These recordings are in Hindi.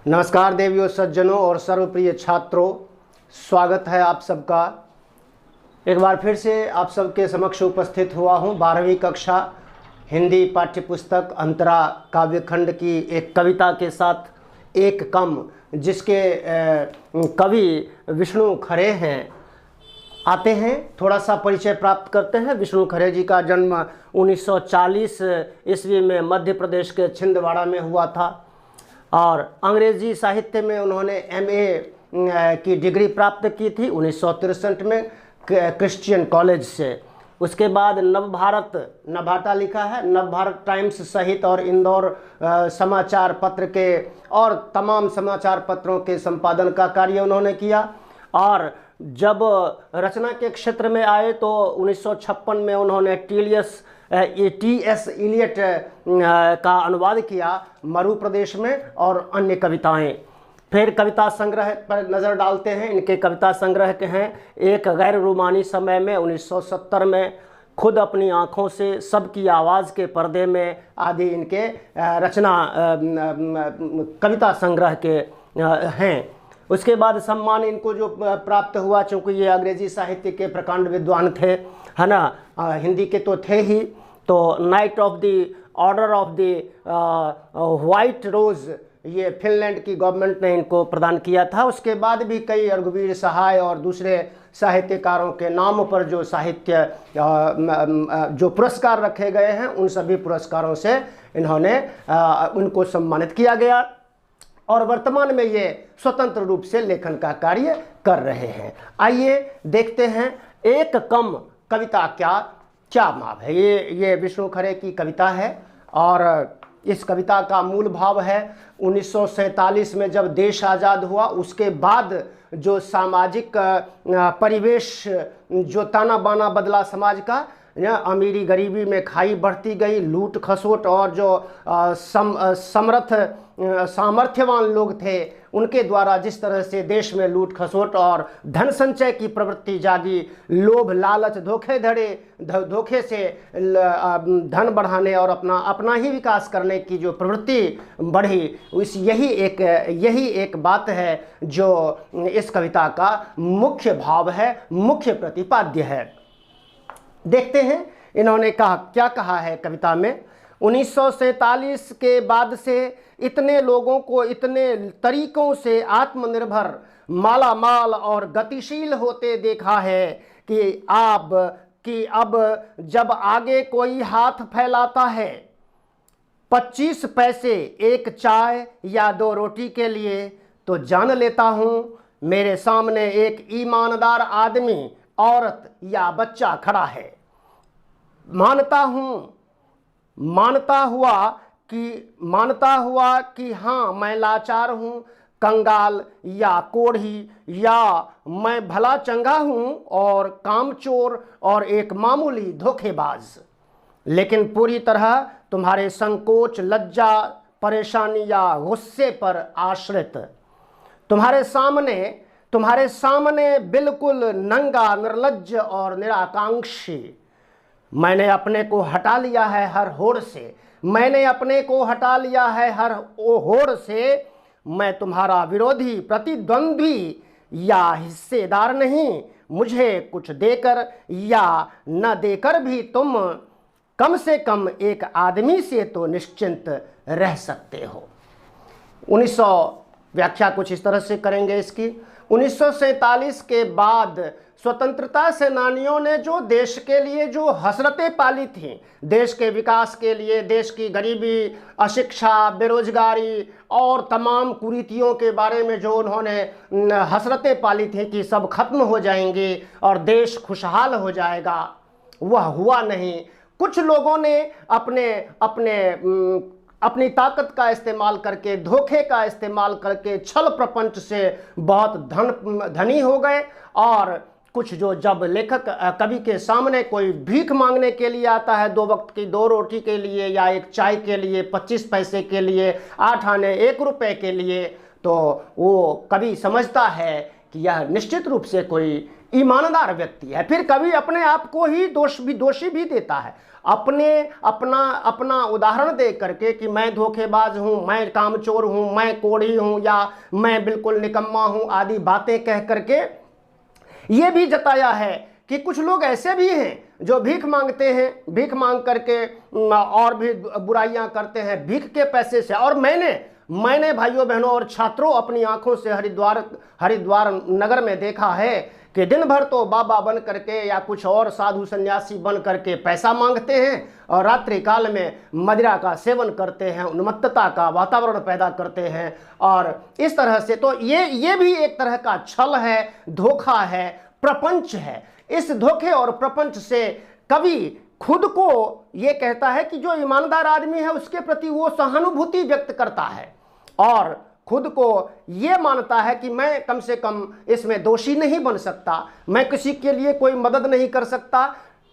नमस्कार देवियों, सज्जनों और सर्वप्रिय छात्रों, स्वागत है आप सबका। एक बार फिर से आप सबके समक्ष उपस्थित हुआ हूं। 12वीं कक्षा हिंदी पाठ्यपुस्तक अंतरा काव्यखंड की एक कविता के साथ, एक कम, जिसके कवि विष्णु खरे हैं। आते हैं, थोड़ा सा परिचय प्राप्त करते हैं। विष्णु खरे जी का जन्म 1940 ईस्वी में मध्य प्रदेश के छिंदवाड़ा में हुआ था और अंग्रेजी साहित्य में उन्होंने MA की डिग्री प्राप्त की थी 1963 में क्रिश्चियन कॉलेज से। उसके बाद नवभारत, नभाटा लिखा है, नवभारत टाइम्स सहित और इंदौर समाचार पत्र के और तमाम समाचार पत्रों के संपादन का कार्य उन्होंने किया। और जब रचना के क्षेत्र में आए तो 1956 में उन्होंने T.S. इलियट का अनुवाद किया मरु प्रदेश में और अन्य कविताएं। फिर कविता संग्रह पर नज़र डालते हैं। इनके कविता संग्रह के हैं एक गैर रूमानी समय में 1970 में, खुद अपनी आँखों से, सबकी आवाज़ के पर्दे में आदि इनके रचना कविता संग्रह के हैं। उसके बाद सम्मान इनको जो प्राप्त हुआ, चूँकि ये अंग्रेजी साहित्य के प्रकांड विद्वान थे, है ना, हिंदी के तो थे ही, तो knight of the order of the white rose ये फिनलैंड की गवर्नमेंट ने इनको प्रदान किया था। उसके बाद भी कई रघुवीर सहाय और दूसरे साहित्यकारों के नाम पर जो साहित्य जो पुरस्कार रखे गए हैं, उन सभी पुरस्कारों से इन्होंने उनको सम्मानित किया गया और वर्तमान में ये स्वतंत्र रूप से लेखन का कार्य कर रहे हैं। आइए देखते हैं एक कम कविता क्या भाव है। ये विष्णु खरे की कविता है और इस कविता का मूल भाव है 1947 में जब देश आज़ाद हुआ, उसके बाद जो सामाजिक परिवेश, जो ताना बाना बदला समाज का, अमीरी गरीबी में खाई बढ़ती गई, लूट खसोट और जो सामर्थ्यवान लोग थे उनके द्वारा जिस तरह से देश में लूट खसोट और धन संचय की प्रवृत्ति जागी, लोभ लालच धोखे से धन बढ़ाने और अपना ही विकास करने की जो प्रवृत्ति बढ़ी, यही एक बात है जो इस कविता का मुख्य भाव है, मुख्य प्रतिपाद्य है। देखते हैं इन्होंने क्या कहा है कविता में। 1947 के बाद से इतने लोगों को इतने तरीकों से आत्मनिर्भर, मालामाल और गतिशील होते देखा है कि अब जब आगे कोई हाथ फैलाता है 25 पैसे एक चाय या 2 रोटी के लिए, तो जान लेता हूँ मेरे सामने एक ईमानदार आदमी, औरत या बच्चा खड़ा है। मानता हुआ कि हाँ मैं लाचार हूँ, कंगाल या कोढ़ी, या मैं भला चंगा हूँ और कामचोर और एक मामूली धोखेबाज, लेकिन पूरी तरह तुम्हारे संकोच, लज्जा, परेशानी या गुस्से पर आश्रित, तुम्हारे सामने बिल्कुल नंगा, निर्लज्ज और निराकांक्षी। मैंने अपने को हटा लिया है हर होड़ से, मैं तुम्हारा विरोधी, प्रतिद्वंद्वी या हिस्सेदार नहीं। मुझे कुछ देकर या न देकर भी तुम कम से कम एक आदमी से तो निश्चिंत रह सकते हो। 1900 व्याख्या कुछ इस तरह से करेंगे इसकी। 1947 के बाद स्वतंत्रता सेनानियों ने जो देश के लिए जो हसरतें पाली थीं, देश के विकास के लिए, देश की गरीबी, अशिक्षा, बेरोजगारी और तमाम कुरीतियों के बारे में जो उन्होंने हसरतें पाली थीं कि सब खत्म हो जाएंगे और देश खुशहाल हो जाएगा, वह हुआ नहीं। कुछ लोगों ने अपनी ताकत का इस्तेमाल करके, धोखे का इस्तेमाल करके, छल प्रपंच से बहुत धनी हो गए और कुछ जो जब लेखक कवि के सामने कोई भीख मांगने के लिए आता है 2 वक्त की 2 रोटी के लिए या एक चाय के लिए, 25 पैसे के लिए, 8 आने 1 रुपए के लिए, तो वो कवि समझता है कि यह निश्चित रूप से कोई ईमानदार व्यक्ति है। फिर कभी अपने आप को ही दोषी भी देता है, अपना उदाहरण दे करके कि मैं धोखेबाज हूँ, मैं कामचोर हूँ, मैं कोढ़ी हूँ, या मैं बिल्कुल निकम्मा हूँ आदि बातें कह करके ये भी जताया है कि कुछ लोग ऐसे भी हैं जो भीख मांगते हैं, भीख मांग करके और भी बुराइयां करते हैं भीख के पैसे से। और मैंने भाइयों बहनों और छात्रों अपनी आंखों से हरिद्वार नगर में देखा है कि दिन भर तो बाबा बन करके या कुछ और साधु सन्यासी बन करके पैसा मांगते हैं और रात्रि काल में मदिरा का सेवन करते हैं, उन्मत्तता का वातावरण पैदा करते हैं। और इस तरह से तो ये भी एक तरह का छल है, धोखा है, प्रपंच है। इस धोखे और प्रपंच से कवि खुद को ये कहता है कि जो ईमानदार आदमी है उसके प्रति वो सहानुभूति व्यक्त करता है और खुद को ये मानता है कि मैं कम से कम इसमें दोषी नहीं बन सकता, मैं किसी के लिए कोई मदद नहीं कर सकता।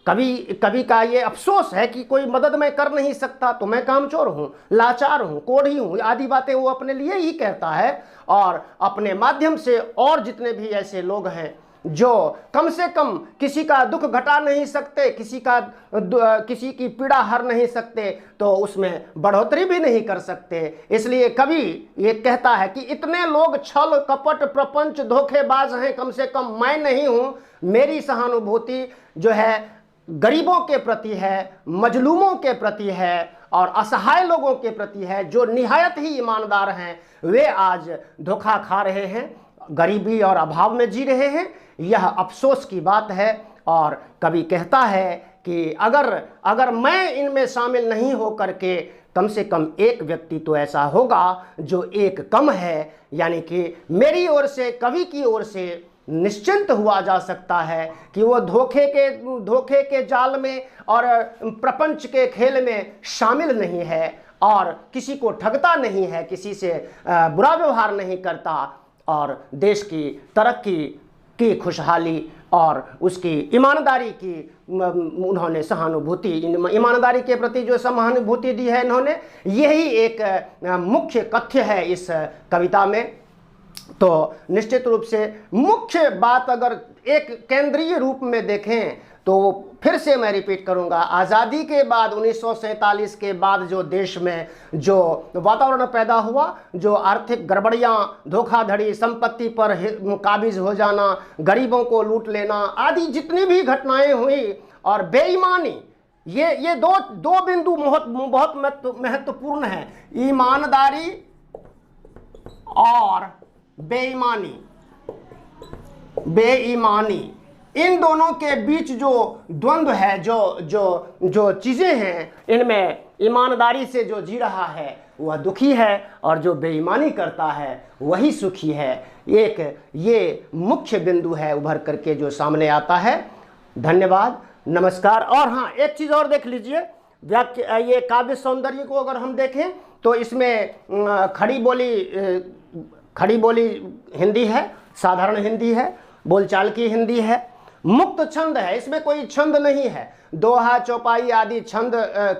कभी का ये अफसोस है कि कोई मदद मैं कर नहीं सकता, तो मैं कामचोर हूँ, लाचार हूँ, कोढ़ी हूँ आदि बातें वो अपने लिए ही कहता है। और अपने माध्यम से और जितने भी ऐसे लोग हैं जो कम से कम किसी का दुख घटा नहीं सकते, किसी की पीड़ा हर नहीं सकते, तो उसमें बढ़ोतरी भी नहीं कर सकते। इसलिए कवि ये कहता है कि इतने लोग छल कपट प्रपंच धोखेबाज हैं, कम से कम मैं नहीं हूँ। मेरी सहानुभूति जो है गरीबों के प्रति है, मजलूमों के प्रति है और असहाय लोगों के प्रति है जो निहायत ही ईमानदार हैं। वे आज धोखा खा रहे हैं, गरीबी और अभाव में जी रहे हैं। यह अफसोस की बात है। और कवि कहता है कि अगर मैं इनमें शामिल नहीं हो करके कम से कम एक व्यक्ति तो ऐसा होगा जो एक कम है, यानी कि मेरी ओर से, कवि की ओर से निश्चिंत हुआ जा सकता है कि वो धोखे के जाल में और प्रपंच के खेल में शामिल नहीं है और किसी को ठगता नहीं है, किसी से बुरा व्यवहार नहीं करता और देश की तरक्की की खुशहाली और उसकी ईमानदारी की उन्होंने सहानुभूति, ईमानदारी के प्रति जो सहानुभूति दी है इन्होंने, यही एक मुख्य कथ्य है इस कविता में। तो निश्चित रूप से मुख्य बात अगर एक केंद्रीय रूप में देखें तो फिर से मैं रिपीट करूंगा, आज़ादी के बाद 1947 के बाद जो देश में जो वातावरण पैदा हुआ, जो आर्थिक गड़बड़ियां, धोखाधड़ी, संपत्ति पर काबिज हो जाना, गरीबों को लूट लेना आदि जितनी भी घटनाएं हुई और बेईमानी, ये दो बिंदु बहुत महत्वपूर्ण है, ईमानदारी और बेईमानी। इन दोनों के बीच जो द्वंद्व है, जो चीज़ें हैं, इनमें ईमानदारी से जो जी रहा है वह दुखी है और जो बेईमानी करता है वही सुखी है। ये मुख्य बिंदु है उभर करके जो सामने आता है। धन्यवाद, नमस्कार। और हाँ, एक चीज़ और देख लीजिए, ये काव्य सौंदर्य को अगर हम देखें तो इसमें खड़ी बोली हिंदी है, साधारण हिंदी है, बोलचाल की हिंदी है, मुक्त छंद है, इसमें कोई छंद नहीं है। दोहा, चौपाई आदि छंद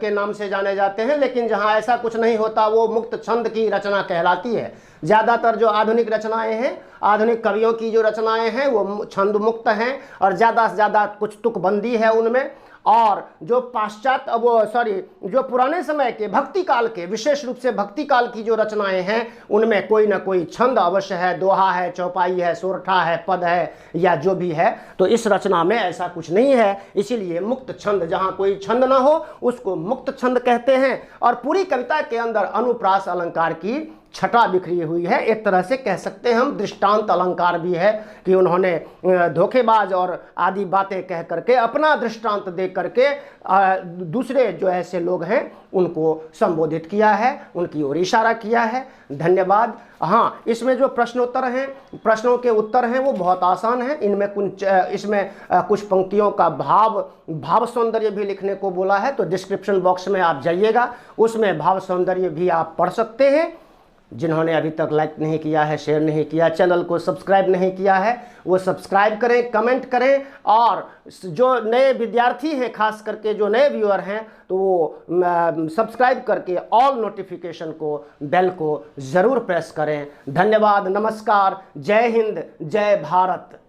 के नाम से जाने जाते हैं, लेकिन जहाँ ऐसा कुछ नहीं होता वो मुक्त छंद की रचना कहलाती है। ज़्यादातर जो आधुनिक रचनाएं हैं, आधुनिक कवियों की जो रचनाएं हैं वो छंद मुक्त हैं और ज़्यादा से ज़्यादा कुछ तुकबंदी है उनमें। और जो जो पुराने समय के भक्ति काल के, विशेष रूप से भक्ति काल की जो रचनाएं हैं उनमें कोई ना कोई छंद अवश्य है, दोहा है, चौपाई है, सोरठा है, पद है या जो भी है। तो इस रचना में ऐसा कुछ नहीं है, इसीलिए मुक्त छंद, जहाँ कोई छंद ना हो उसको मुक्त छंद कहते हैं। और पूरी कविता के अंदर अनुप्रास अलंकार की छटा बिखरी हुई है, एक तरह से कह सकते हैं हम दृष्टांत अलंकार भी है कि उन्होंने धोखेबाज और आदि बातें कह करके अपना दृष्टांत दे करके दूसरे जो ऐसे लोग हैं उनको संबोधित किया है, उनकी ओर इशारा किया है। धन्यवाद। हाँ, इसमें जो प्रश्नोत्तर हैं, प्रश्नों के उत्तर हैं वो बहुत आसान हैं। इसमें कुछ पंक्तियों का भाव सौंदर्य भी लिखने को बोला है, तो डिस्क्रिप्शन बॉक्स में आप जाइएगा, उसमें भाव सौंदर्य भी आप पढ़ सकते हैं। जिन्होंने अभी तक लाइक नहीं किया है, शेयर नहीं किया, चैनल को सब्सक्राइब नहीं किया है, वो सब्सक्राइब करें, कमेंट करें। और जो नए विद्यार्थी हैं, खास करके जो नए व्यूअर हैं, तो वो सब्सक्राइब करके ऑल नोटिफिकेशन को, बेल को ज़रूर प्रेस करें। धन्यवाद, नमस्कार, जय हिंद, जय भारत।